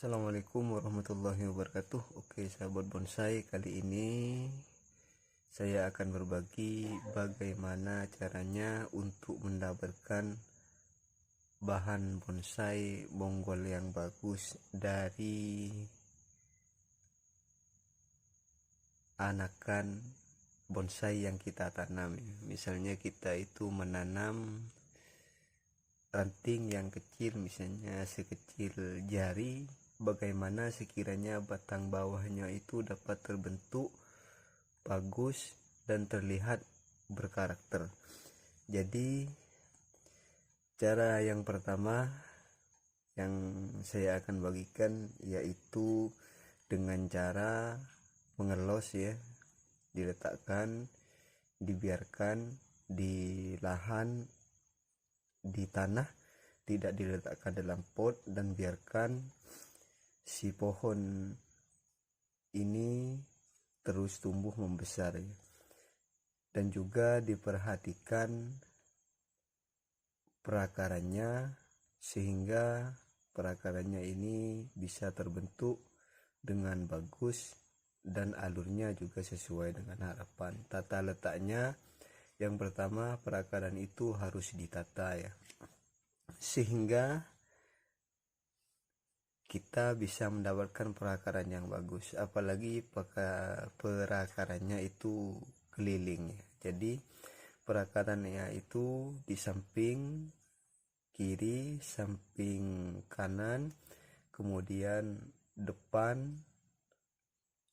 Assalamualaikum warahmatullahi wabarakatuh. Oke, sahabat bonsai, kali ini saya akan berbagi bagaimana caranya untuk mendapatkan bahan bonsai bonggol yang bagus dari anakan bonsai yang kita tanam. Misalnya kita itu menanam ranting yang kecil, misalnya sekecil jari, bagaimana sekiranya batang bawahnya itu dapat terbentuk bagus dan terlihat berkarakter. Jadi cara yang pertama yang saya akan bagikan yaitu dengan cara mengelos ya, diletakkan, dibiarkan di lahan, di tanah, tidak diletakkan dalam pot, dan biarkan si pohon ini terus tumbuh membesar ya. Dan juga diperhatikan perakarannya sehingga perakarannya ini bisa terbentuk dengan bagus dan alurnya juga sesuai dengan harapan. Tata letaknya, yang pertama perakaran itu harus ditata ya, sehingga kita bisa mendapatkan perakaran yang bagus. Apalagi perakarannya itu keliling ya. Jadi perakarannya itu di samping kiri, samping kanan, kemudian depan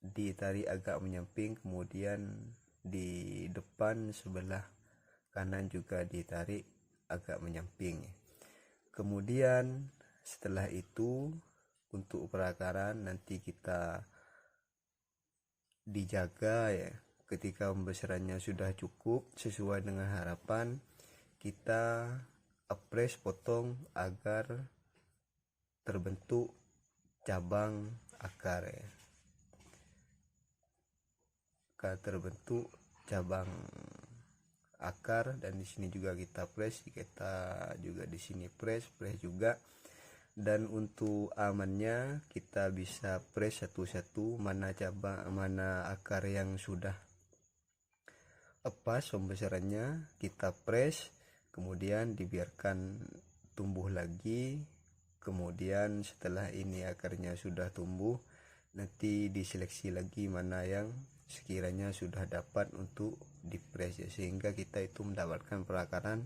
ditarik agak menyamping, kemudian di depan sebelah kanan juga ditarik agak menyamping. Kemudian setelah itu untuk perakaran nanti kita dijaga ya. Ketika pembesarannya sudah cukup sesuai dengan harapan, kita apres, potong agar terbentuk cabang akar ya. Terbentuk cabang akar, dan di sini juga kita press, kita juga di sini press juga. Dan untuk amannya kita bisa press satu-satu mana cabang, mana akar yang sudah pas pembesarannya, kita press, kemudian dibiarkan tumbuh lagi. Kemudian setelah ini akarnya sudah tumbuh, nanti diseleksi lagi mana yang sekiranya sudah dapat untuk dipres ya, sehingga kita itu mendapatkan perakaran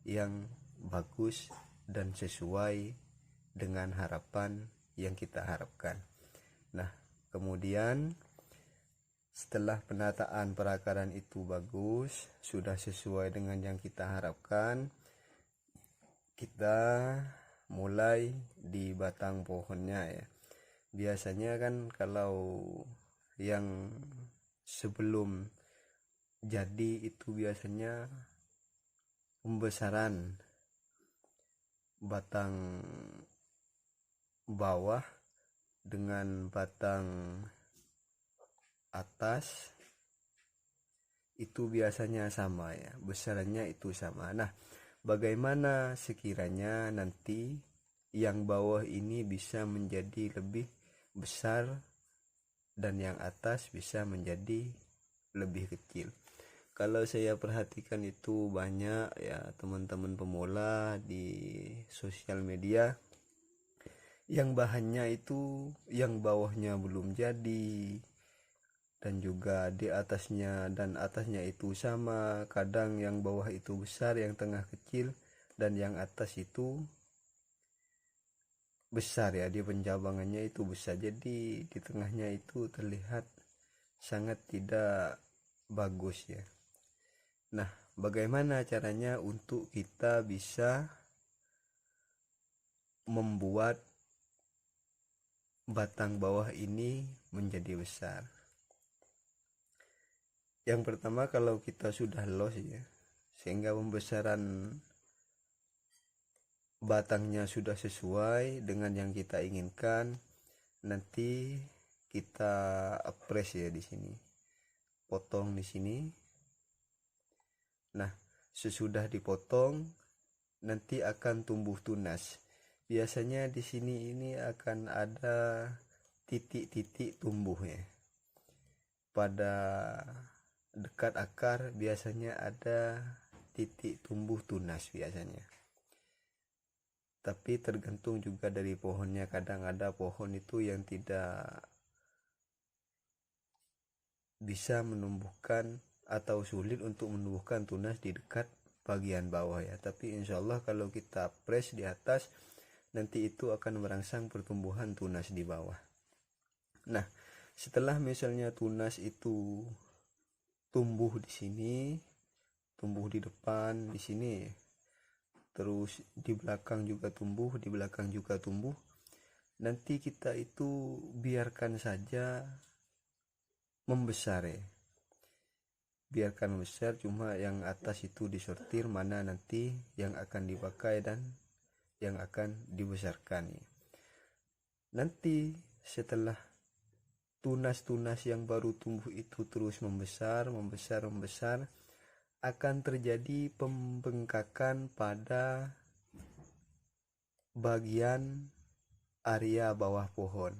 yang bagus dan sesuai dengan harapan yang kita harapkan. Nah, kemudian setelah penataan perakaran itu bagus, sudah sesuai dengan yang kita harapkan, kita mulai di batang pohonnya ya. Biasanya kan kalau yang sebelum jadi itu biasanya pembesaran batang bawah dengan batang atas itu biasanya sama ya, besarannya itu sama. Nah, bagaimana sekiranya nanti yang bawah ini bisa menjadi lebih besar dan yang atas bisa menjadi lebih kecil? Kalau saya perhatikan itu banyak ya teman-teman pemula di sosial media yang bahannya itu yang bawahnya belum jadi, dan juga di atasnya dan atasnya itu sama. Kadang yang bawah itu besar, yang tengah kecil, dan yang atas itu besar ya, di pencabangannya itu besar. Jadi di tengahnya itu terlihat sangat tidak bagus ya. Nah, bagaimana caranya untuk kita bisa membuat batang bawah ini menjadi besar? Yang pertama, kalau kita sudah los ya, sehingga pembesaran batangnya sudah sesuai dengan yang kita inginkan, nanti kita apres ya di sini, potong di sini. Nah, sesudah dipotong nanti akan tumbuh tunas. biasanya di sini ini akan ada titik-titik tumbuhnya. Pada dekat akar biasanya ada titik tumbuh tunas biasanya. Tapi tergantung juga dari pohonnya. Kadang ada pohon itu yang tidak bisa menumbuhkan atau sulit untuk menumbuhkan tunas di dekat bagian bawah ya. Tapi insya Allah kalau kita press di atas, nanti itu akan merangsang pertumbuhan tunas di bawah. Nah, setelah misalnya tunas itu tumbuh di sini, tumbuh di depan di sini, terus di belakang juga tumbuh, di belakang juga tumbuh, nanti kita itu biarkan saja membesar ya. Biarkan membesar, cuma yang atas itu disortir mana nanti yang akan dipakai dan yang akan dibesarkan ya. Nanti setelah tunas-tunas yang baru tumbuh itu terus membesar, akan terjadi pembengkakan pada bagian area bawah pohon.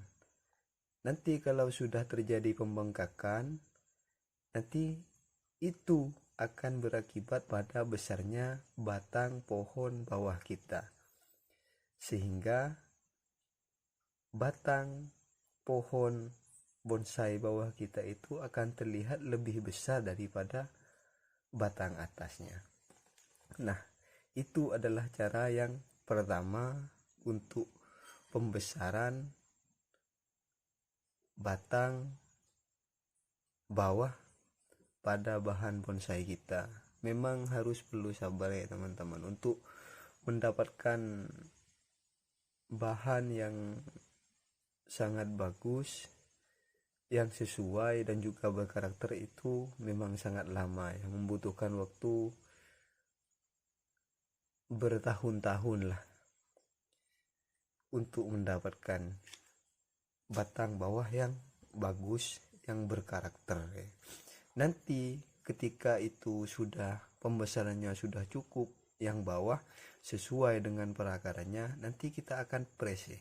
Nanti kalau sudah terjadi pembengkakan, nanti itu akan berakibat pada besarnya batang pohon bawah kita, sehingga batang pohon bonsai bawah kita itu akan terlihat lebih besar daripada batang atasnya. Nah, itu adalah cara yang pertama untuk pembesaran batang bawah pada bahan bonsai kita. Memang harus perlu sabar ya teman-teman untuk mendapatkan bahan yang sangat bagus, yang sesuai dan juga berkarakter itu memang sangat lama ya, membutuhkan waktu bertahun-tahun lah untuk mendapatkan batang bawah yang bagus, yang berkarakter ya. Nanti ketika itu sudah pembesarannya sudah cukup, yang bawah sesuai dengan perakarannya, nanti kita akan press ya.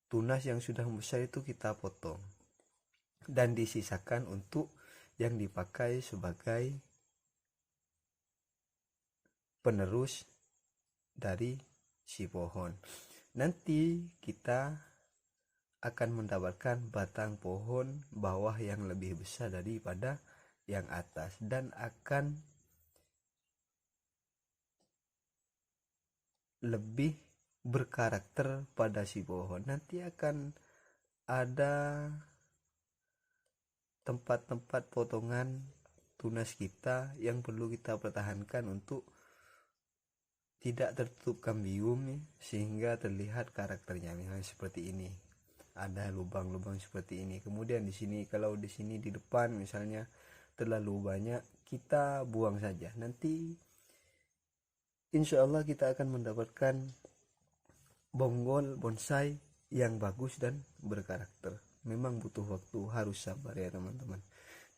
Tunas yang sudah membesar itu kita potong dan disisakan untuk yang dipakai sebagai penerus dari si pohon. Nanti kita akan mendapatkan batang pohon bawah yang lebih besar daripada yang atas dan akan lebih berkarakter pada si pohon. Nanti akan ada tempat-tempat potongan tunas kita yang perlu kita pertahankan untuk tidak tertutup kambium ya, sehingga terlihat karakternya. Misalnya seperti ini, ada lubang-lubang seperti ini. Kemudian di sini, kalau di sini di depan misalnya terlalu banyak, kita buang saja. Nanti insya Allah kita akan mendapatkan bonggol bonsai yang bagus dan berkarakter. Memang butuh waktu, harus sabar ya teman-teman.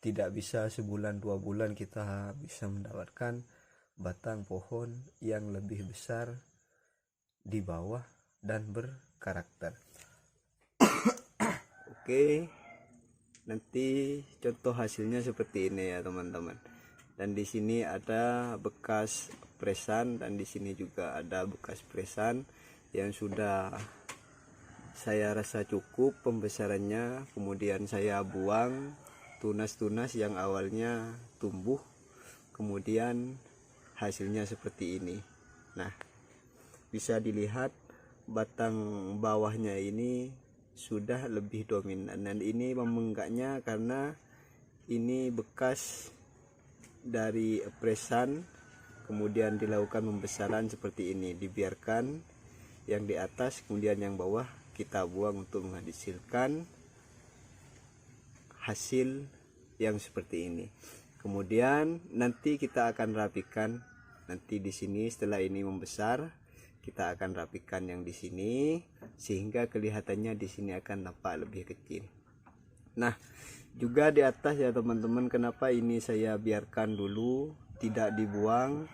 Tidak bisa sebulan 2 bulan kita bisa mendapatkan batang pohon yang lebih besar di bawah dan berkarakter. Oke, nanti contoh hasilnya seperti ini ya teman-teman. Dan di sini ada bekas presan dan di sini juga ada bekas presan yang sudah saya rasa cukup pembesarannya. Kemudian saya buang tunas-tunas yang awalnya tumbuh, kemudian hasilnya seperti ini. Nah, bisa dilihat batang bawahnya ini sudah lebih dominan, dan ini memenggaknya karena ini bekas dari presan kemudian dilakukan pembesaran seperti ini. Dibiarkan yang di atas kemudian yang bawah kita buang untuk menghasilkan hasil yang seperti ini. Kemudian nanti kita akan rapikan. Nanti di sini setelah ini membesar, kita akan rapikan yang di sini sehingga kelihatannya di sini akan nampak lebih kecil. Nah, juga di atas ya teman-teman, kenapa ini saya biarkan dulu tidak dibuang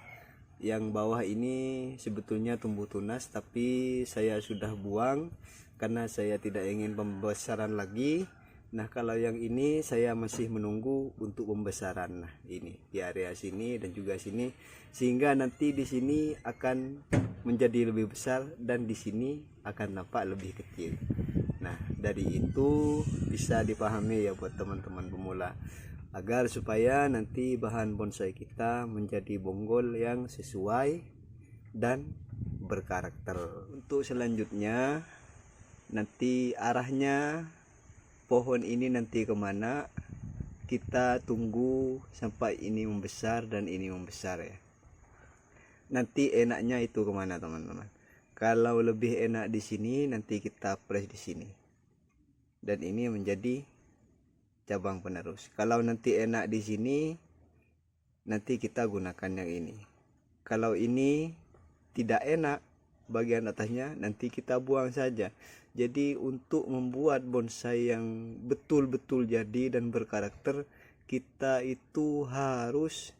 Yang bawah ini sebetulnya tumbuh tunas, tapi saya sudah buang karena saya tidak ingin pembesaran lagi. Nah, kalau yang ini saya masih menunggu untuk pembesaran. Nah, ini di area sini dan juga sini, sehingga nanti di sini akan menjadi lebih besar dan di sini akan nampak lebih kecil. Nah, dari itu bisa dipahami ya buat teman-teman pemula, agar supaya nanti bahan bonsai kita menjadi bonggol yang sesuai dan berkarakter. Untuk selanjutnya nanti arahnya pohon ini nanti kemana, kita tunggu sampai ini membesar dan ini membesar ya. Nanti enaknya itu kemana teman-teman? Kalau lebih enak di sini, nanti kita press di sini dan ini menjadi cabang penerus. Kalau nanti enak di sini, nanti kita gunakan yang ini. Kalau ini tidak enak bagian atasnya, nanti kita buang saja. Jadi untuk membuat bonsai yang betul-betul jadi dan berkarakter, kita itu harus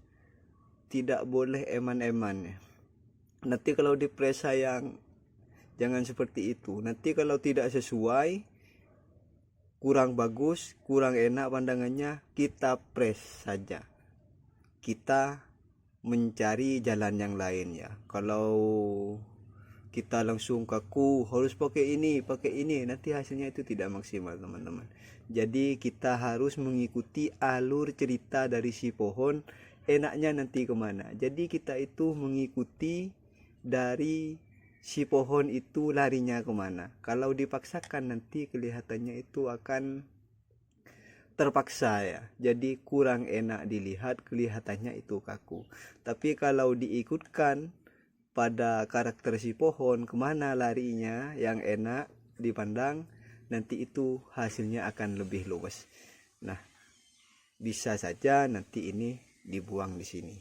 tidak boleh eman-eman ya. Nanti kalau di press sayang, jangan seperti itu. Nanti kalau tidak sesuai, kurang bagus, kurang enak pandangannya, kita press saja. Kita mencari jalan yang lain ya. Kalau kita langsung kaku harus pakai ini, nanti hasilnya itu tidak maksimal teman-teman. Jadi kita harus mengikuti alur cerita dari si pohon, enaknya nanti kemana. Jadi kita itu mengikuti dari si pohon itu larinya kemana. Kalau dipaksakan nanti kelihatannya itu akan terpaksa ya, jadi kurang enak dilihat, kelihatannya itu kaku. Tapi kalau diikutkan pada karakter si pohon, kemana larinya yang enak dipandang, nanti itu hasilnya akan lebih luas. Nah, bisa saja nanti ini dibuang di sini,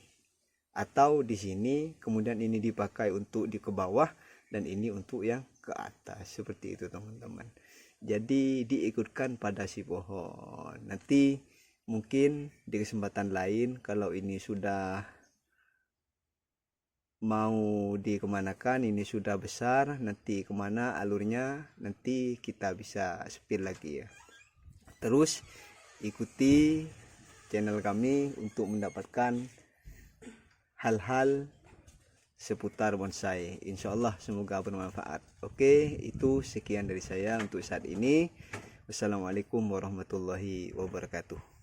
atau di sini kemudian ini dipakai untuk di ke bawah dan ini untuk yang ke atas, seperti itu teman-teman. Jadi diikutkan pada si pohon. Nanti mungkin di kesempatan lain kalau ini sudah mau dikemanakan, ini sudah besar, nanti kemana alurnya, nanti kita bisa spill lagi ya. Terus ikuti channel kami untuk mendapatkan hal-hal seputar bonsai. Insya Allah semoga bermanfaat. Oke, itu sekian dari saya untuk saat ini. Wassalamualaikum warahmatullahi wabarakatuh.